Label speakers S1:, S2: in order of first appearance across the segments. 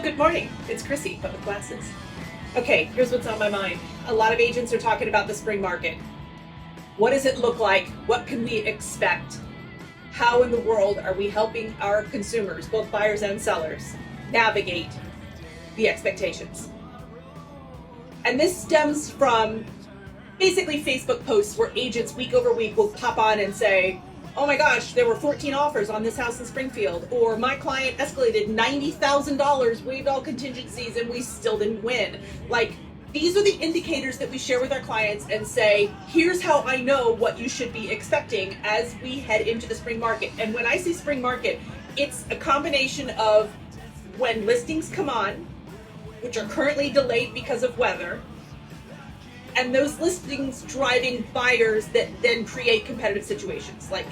S1: Hello, good morning. It's Krissy, but with glasses. Okay, here's what's on my mind. A lot of agents are talking about the spring market. What does it look like? What can we expect? How in the world are we helping our consumers, both buyers and sellers, navigate the expectations? And this stems from basically Facebook posts where agents week over week will pop on and say, oh my gosh, there were 14 offers on this house in Springfield, or my client escalated $90,000, waived all contingencies, and we still didn't win. Like, these are the indicators that we share with our clients and say, here's how I know what you should be expecting as we head into the spring market. And when I say spring market, it's a combination of when listings come on, which are currently delayed because of weather, and those listings driving buyers that then create competitive situations. Like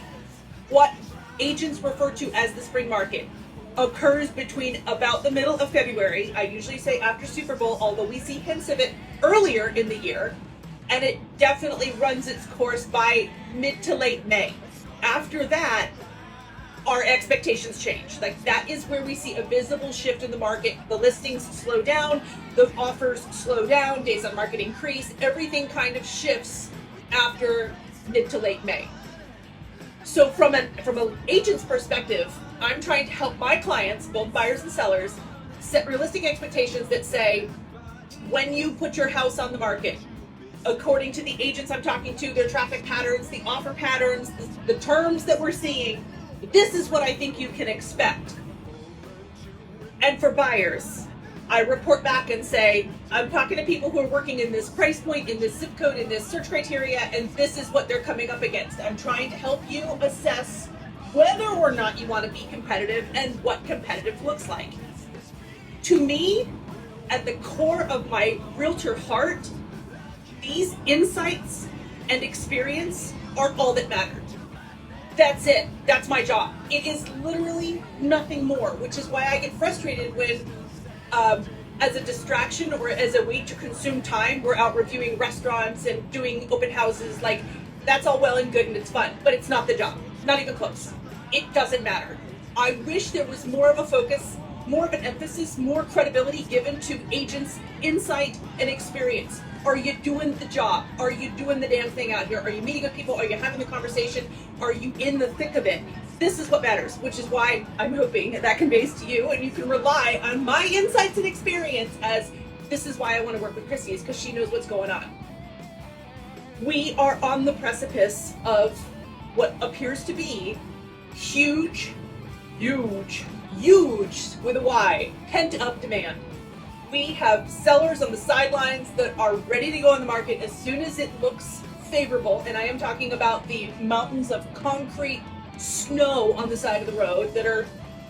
S1: what agents refer to as the spring market occurs between about the middle of February. I usually say after Super Bowl, although we see hints of it earlier in the year, and it definitely runs its course by mid to late May. After that, our expectations change. Like that is where we see a visible shift in the market. The listings slow down, the offers slow down, days on market increase, everything kind of shifts after mid to late May. So from an agent's perspective, I'm trying to help my clients, both buyers and sellers, set realistic expectations that say, when you put your house on the market, according to the agents I'm talking to, their traffic patterns, the offer patterns, the terms that we're seeing, this is what I think you can expect. And for buyers, I report back and say, I'm talking to people who are working in this price point, in this zip code, in this search criteria, and this is what they're coming up against. I'm trying to help you assess whether or not you want to be competitive and what competitive looks like. To me, at the core of my realtor heart, these insights and experience are all that matter. That's it. That's my job. It is literally nothing more, which is why I get frustrated when, as a distraction or as a way to consume time, we're out reviewing restaurants and doing open houses. Like, that's all well and good and it's fun, but it's not the job. Not even close. It doesn't matter. I wish there was more of a focus, more of an emphasis, more credibility given to agents' insight and experience. Are you doing the job? Are you doing the damn thing out here? Are you meeting with people? Are you having the conversation? Are you in the thick of it? This is what matters, which is why I'm hoping that conveys to you and you can rely on my insights and experience as this is why I want to work with Krissy, is because she knows what's going on. We are on the precipice of what appears to be huge with a Y, pent-up demand. We have sellers on the sidelines that are ready to go on the market as soon as it looks favorable, and I am talking about the mountains of concrete snow on the side of the road that are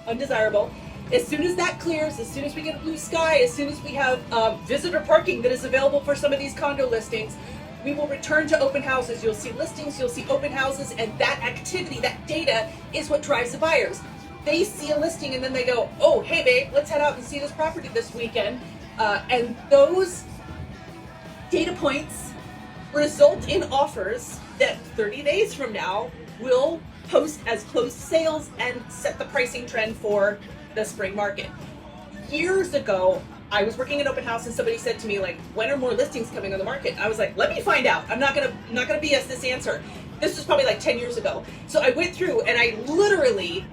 S1: undesirable. As soon as that clears, as soon as we get a blue sky, as soon as we have visitor parking that is available for some of these condo listings, we will return to open houses. You'll see listings, you'll see open houses, and that activity, that data is what drives the buyers. They see a listing and then they go, oh, hey babe, let's head out and see this property this weekend. And those data points result in offers that 30 days from now will post as closed sales and set the pricing trend for the spring market. Years ago, I was working in open house and somebody said to me, like, when are more listings coming on the market? I was like, let me find out. I'm not gonna BS this answer. This was probably like 10 years ago. So I went through and I literally,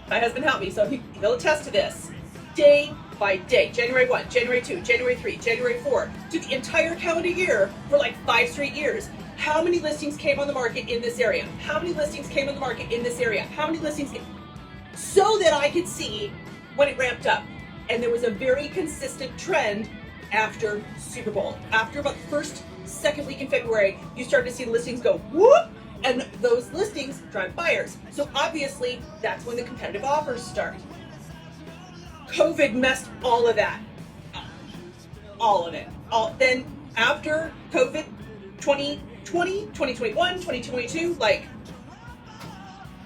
S1: my husband helped me, so he'll attest to this, day by day, January 1, January 2, January 3, January 4, to the entire calendar year for like 5 straight years. How many listings came on the market in this area? How many listings came on the market in this area? How many listings so that I could see when it ramped up. And there was a very consistent trend after Super Bowl. After about the first, second week in February, you started to see the listings go whoop, and those listings drive buyers. So obviously, that's when the competitive offers start. COVID messed all of that up. All of it. Then after COVID, 2020, 2021, 2022, like,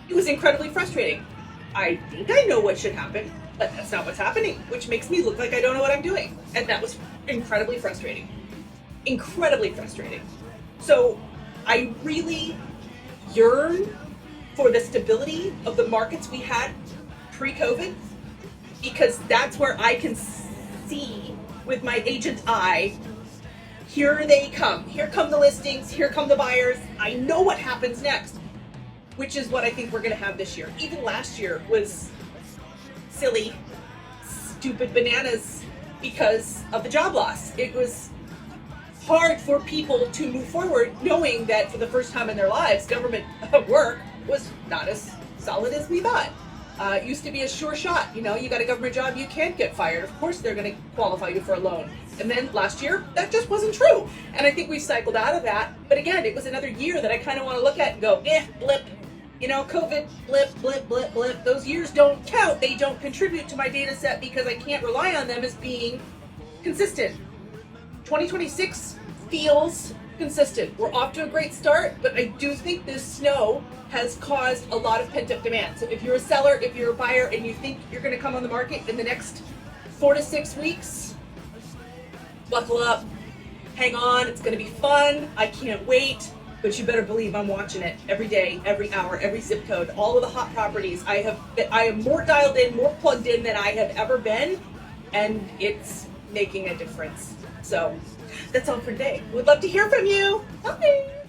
S1: it was incredibly frustrating. I think I know what should happen, but that's not what's happening, which makes me look like I don't know what I'm doing. And that was incredibly frustrating. Incredibly frustrating. So I really yearn for the stability of the markets we had pre-COVID, because that's where I can see with my agent eye, here they come. Here come the listings, here come the buyers. I know what happens next, which is what I think we're gonna have this year. Even last year was silly, stupid bananas because of the job loss. It was hard for people to move forward knowing that for the first time in their lives, government work was not as solid as we thought. It used to be a sure shot. You got a government job, you can't get fired. Of course they're going to qualify you for a loan. And then last year, that just wasn't true. And I think we've cycled out of that. But again, it was another year that I kind of want to look at and go, blip. COVID, blip, blip, blip, blip. Those years don't count. They don't contribute to my data set because I can't rely on them as being consistent. 2026 feels consistent. We're off to a great start, but I do think this snow has caused a lot of pent-up demand. So if you're a seller, if you're a buyer, and you think you're going to come on the market in the next 4 to 6 weeks, buckle up, hang on, it's going to be fun. I can't wait, but you better believe I'm watching it every day, every hour, every zip code, all of the hot properties. I am more dialed in, more plugged in than I have ever been, and it's making a difference. So that's all for today. Would love to hear from you. Bye.